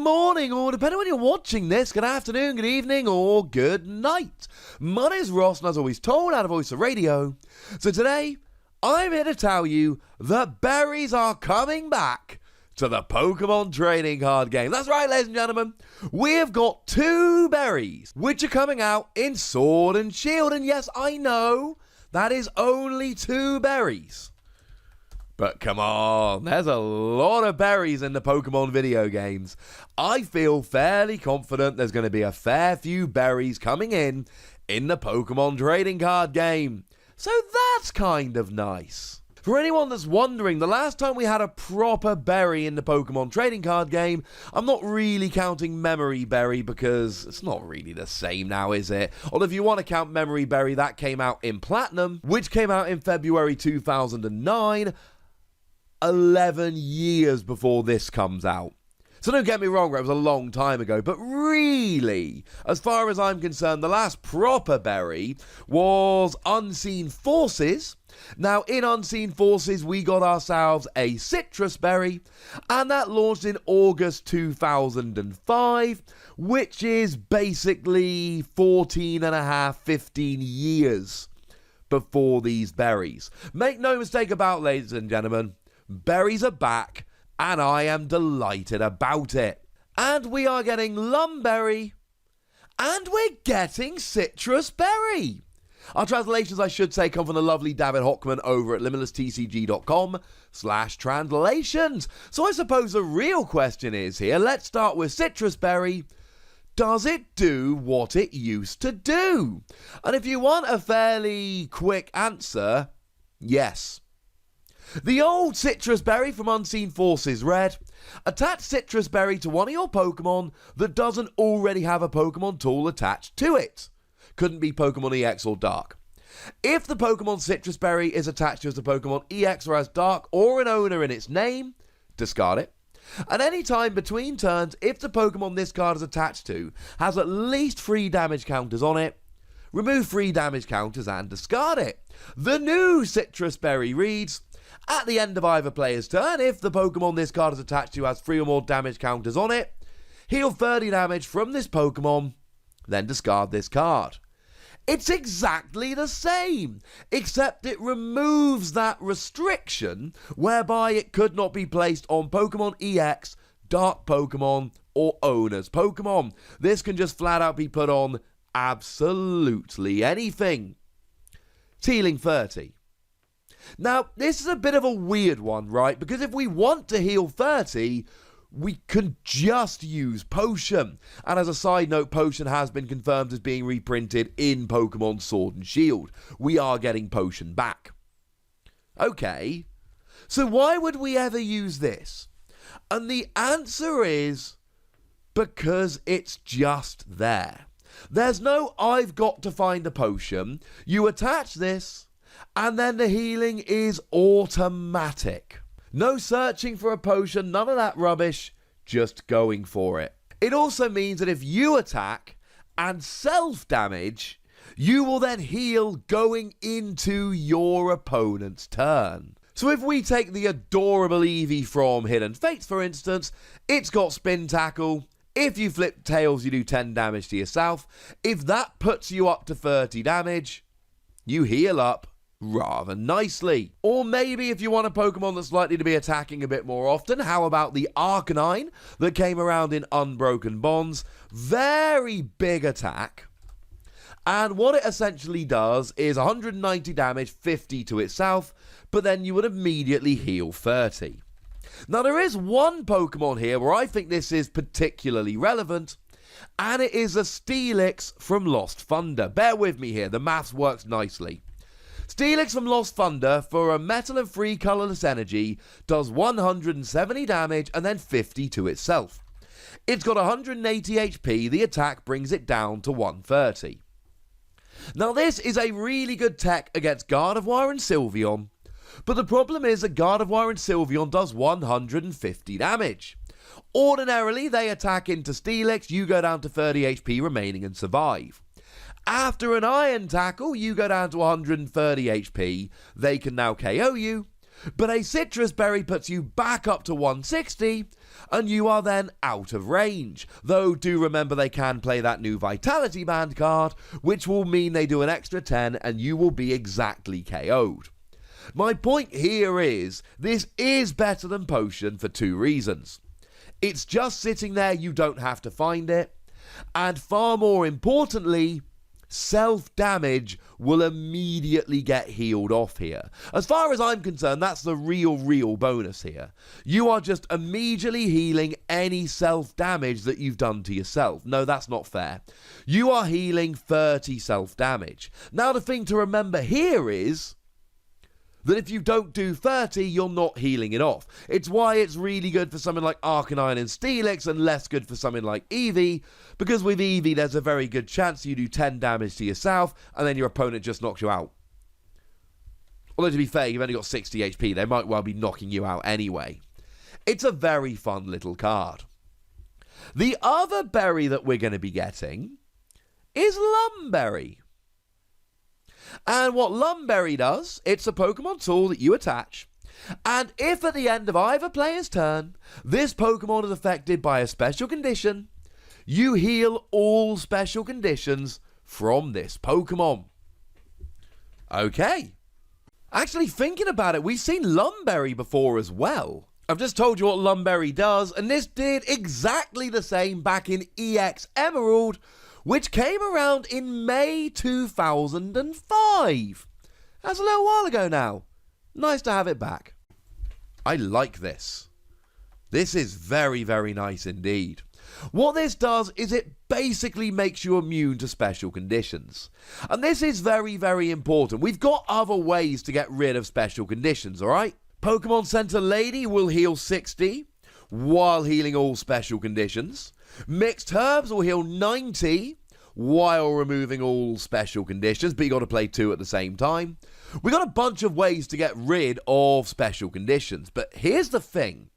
morning, or depending on when you're watching this, good afternoon, good evening, or good night. My name is Ross, and as always told out of Voice of Radio. So today, I'm here to tell you that berries are coming back to the Pokemon trading card game. That's right, ladies and gentlemen. We have got 2 berries, which are coming out in Sword and Shield. And yes, I know, that is only 2 berries. But come on, there's a lot of berries in the Pokemon video games. I feel fairly confident there's going to be a fair few berries coming in the Pokemon trading card game. So that's kind of nice. For anyone that's wondering, the last time we had a proper berry in the Pokemon trading card game, I'm not really counting Memory Berry because it's not really the same now, is it? Or if you want to count Memory Berry, that came out in Platinum, which came out in February 2009. 11 years before this comes out. So don't get me wrong, it was a long time ago, but really, as far as I'm concerned, the last proper berry was Unseen Forces. Now, in Unseen Forces, we got ourselves a Sitrus berry, and that launched in August 2005, which is basically 15 years before these berries. Make no mistake about, ladies and gentlemen, berries are back, and I am delighted about it. And we are getting Lumberry, and we're getting Sitrus Berry. Our translations, I should say, come from the lovely David Hockman over at limitlesstcg.com/translations. So I suppose the real question is here, let's start with Sitrus Berry. Does it do what it used to do? And if you want a fairly quick answer, yes. The old Sitrus Berry from Unseen Forces read, attach Sitrus Berry to one of your Pokemon that doesn't already have a Pokemon tool attached to it. Couldn't be Pokemon EX or Dark. If the Pokemon Sitrus Berry is attached to as a Pokemon EX or as Dark or an owner in its name, discard it. And any time between turns, if the Pokemon this card is attached to has at least 3 damage counters on it, remove 3 damage counters and discard it. The new Sitrus Berry reads, at the end of either player's turn, if the Pokemon this card is attached to has 3 or more damage counters on it, heal 30 damage from this Pokemon, then discard this card. It's exactly the same, except it removes that restriction whereby it could not be placed on Pokemon EX, Dark Pokemon, or Owner's Pokemon. This can just flat out be put on absolutely anything. It's healing 30. Now, this is a bit of a weird one, right? Because if we want to heal 30, we can just use Potion. And as a side note, Potion has been confirmed as being reprinted in Pokemon Sword and Shield. We are getting Potion back. Okay, so why would we ever use this? And the answer is because it's just there. There's no I've got to find a potion. You attach this, and then the healing is automatic. No searching for a potion, none of that rubbish, just going for it. It also means that if you attack and self-damage, you will then heal going into your opponent's turn. So if we take the adorable Eevee from Hidden Fates, for instance, it's got Spin Tackle. If you flip tails, you do 10 damage to yourself. If that puts you up to 30 damage, you heal up rather nicely. Or maybe if you want a Pokemon that's likely to be attacking a bit more often, how about the Arcanine that came around in Unbroken Bonds? Very big attack. And what it essentially does is 190 damage, 50 to itself, but then you would immediately heal 30. Now there is one Pokemon here where I think this is particularly relevant, and it is a Steelix from Lost Thunder. Bear with me here, the maths works nicely. Steelix from Lost Thunder, for a metal and free colorless energy, does 170 damage and then 50 to itself. It's got 180 HP, the attack brings it down to 130. Now this is a really good tech against Gardevoir and Sylveon, but the problem is that Gardevoir and Sylveon does 150 damage. Ordinarily, they attack into Steelix, you go down to 30 HP remaining and survive. After an Iron Tackle, you go down to 130 HP, they can now KO you, But a Sitrus berry puts you back up to 160, and you are then out of range. Though do remember they can play that new Vitality Band card, which will mean they do an extra 10 and you will be exactly KO'd. My point here is, this is better than Potion for 2 reasons. It's just sitting there, you don't have to find it, and far more importantly, self-damage will immediately get healed off here. As far as I'm concerned, that's the real bonus here. You are just immediately healing any self-damage that you've done to yourself. No, that's not fair. You are healing 30 self-damage. Now, the thing to remember here is that if you don't do 30, you're not healing it off. It's why it's really good for something like Arcanine and Steelix and less good for something like Eevee, because with Eevee there's a very good chance you do 10 damage to yourself and then your opponent just knocks you out. Although to be fair, you've only got 60 HP, they might well be knocking you out anyway. It's a very fun little card. The other berry that we're going to be getting is Lumberry. And what Lumberry does, it's a Pokemon tool that you attach, and if at the end of either player's turn, this Pokemon is affected by a special condition, you heal all special conditions from this Pokemon. Okay. Actually, thinking about it, we've seen Lumberry before as well. I've just told you what Lumberry does, and this did exactly the same back in EX Emerald, which came around in May 2005. That's a little while ago now. Nice to have it back. I like this. This is very nice indeed. What this does is it basically makes you immune to special conditions. And this is very important. We've got other ways to get rid of special conditions, alright? Pokemon Center Lady will heal 60 while healing all special conditions. Mixed Herbs will heal 90 while removing all special conditions, but you got to play 2 at the same time. We got a bunch of ways to get rid of special conditions, but here's the thing.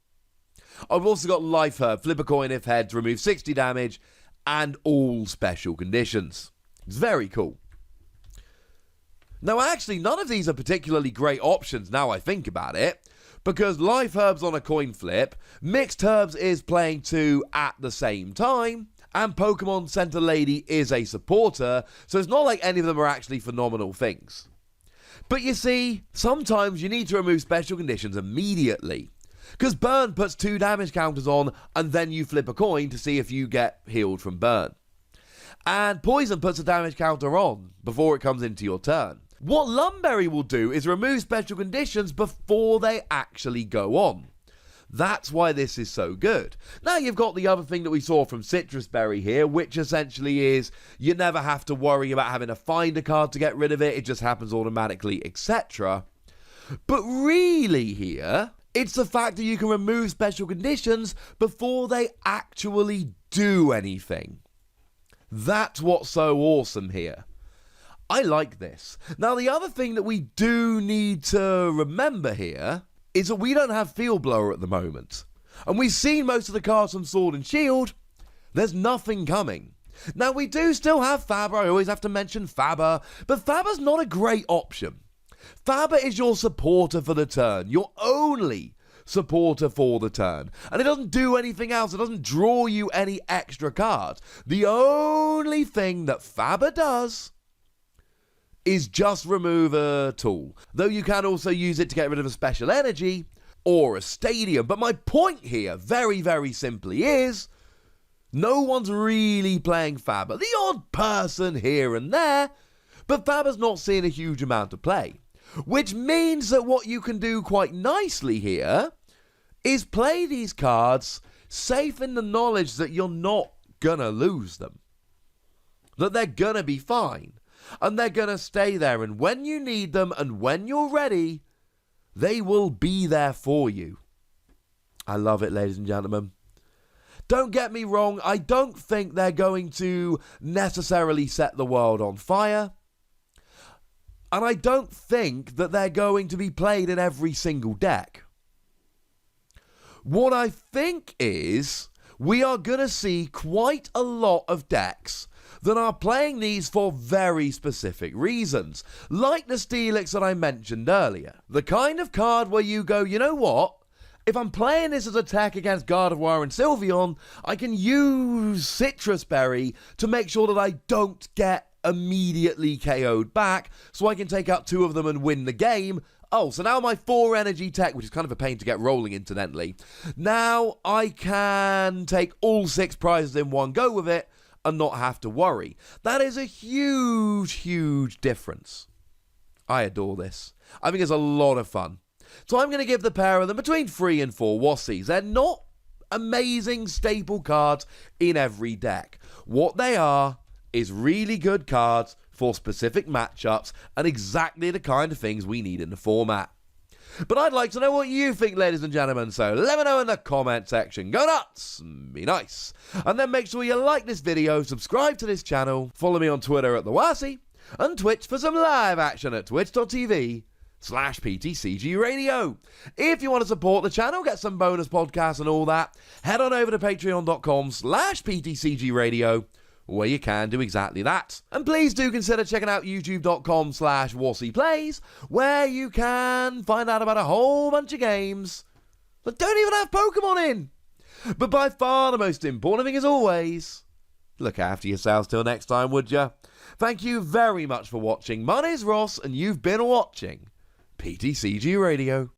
I've also got Life Herb, flip a coin if heads, remove 60 damage, and all special conditions. It's very cool. Now actually, none of these are particularly great options now I think about it, because Life Herb's on a coin flip, Mixed Herbs is playing 2 at the same time, and Pokemon Center Lady is a supporter, so it's not like any of them are actually phenomenal things. But you see, sometimes you need to remove special conditions immediately, because Burn puts 2 damage counters on, and then you flip a coin to see if you get healed from Burn. And Poison puts a damage counter on before it comes into your turn. What Lumberry will do is remove special conditions before they actually go on. That's why this is so good. Now you've got the other thing that we saw from Sitrus Berry here, which essentially is you never have to worry about having to find a card to get rid of it. It just happens automatically, etc. But really here, it's the fact that you can remove special conditions before they actually do anything. That's what's so awesome here. I like this. Now, the other thing that we do need to remember here is that we don't have Field Blower at the moment. And we've seen most of the cards from Sword and Shield. There's nothing coming. Now, we do still have Faber. I always have to mention Faber. But Faber's not a great option. Faber is your supporter for the turn. Your only supporter for the turn. And it doesn't do anything else. It doesn't draw you any extra cards. The only thing that Faber does is just remove a tool. Though you can also use it to get rid of a special energy or a stadium. But my point here, very simply, is no one's really playing Faber. The odd person here and there, but Faber's not seeing a huge amount of play. Which means that what you can do quite nicely here is play these cards safe in the knowledge that you're not gonna lose them. That they're gonna be fine. And they're going to stay there, and when you need them and when you're ready, they will be there for you. I love it, ladies and gentlemen. Don't get me wrong, I don't think they're going to necessarily set the world on fire. And I don't think that they're going to be played in every single deck. What I think is we are going to see quite a lot of decks that are playing these for very specific reasons, like the Steelix that I mentioned earlier. The kind of card where you go, you know what? If I'm playing this as attack against Gardevoir and Sylveon, I can use Sitrus Berry to make sure that I don't get immediately KO'd back, so I can take out 2 of them and win the game. Oh, so now my 4 energy tech, which is kind of a pain to get rolling incidentally, now I can take all 6 prizes in one go with it and not have to worry. That is a huge, huge difference. I adore this. I think it's a lot of fun. So I'm going to give the pair of them between 3 and 4 Wassies. They're not amazing staple cards in every deck. What they are is really good cards for specific matchups and exactly the kind of things we need in the format. But I'd like to know what you think, ladies and gentlemen, so let me know in the comment section. Go nuts, be nice. And then make sure you like this video, subscribe to this channel, follow me on Twitter at The Wassie, and Twitch for some live action at twitch.tv/PTCGRadio. If you want to support the channel, get some bonus podcasts and all that, head on over to patreon.com/PTCGRadio, where you can do exactly that. And please do consider checking out youtube.com/WassiePlays, where you can find out about a whole bunch of games that don't even have Pokemon in. But by far the most important thing is always, look after yourselves till next time, would ya? Thank you very much for watching. My name's Ross, and you've been watching PTCG Radio.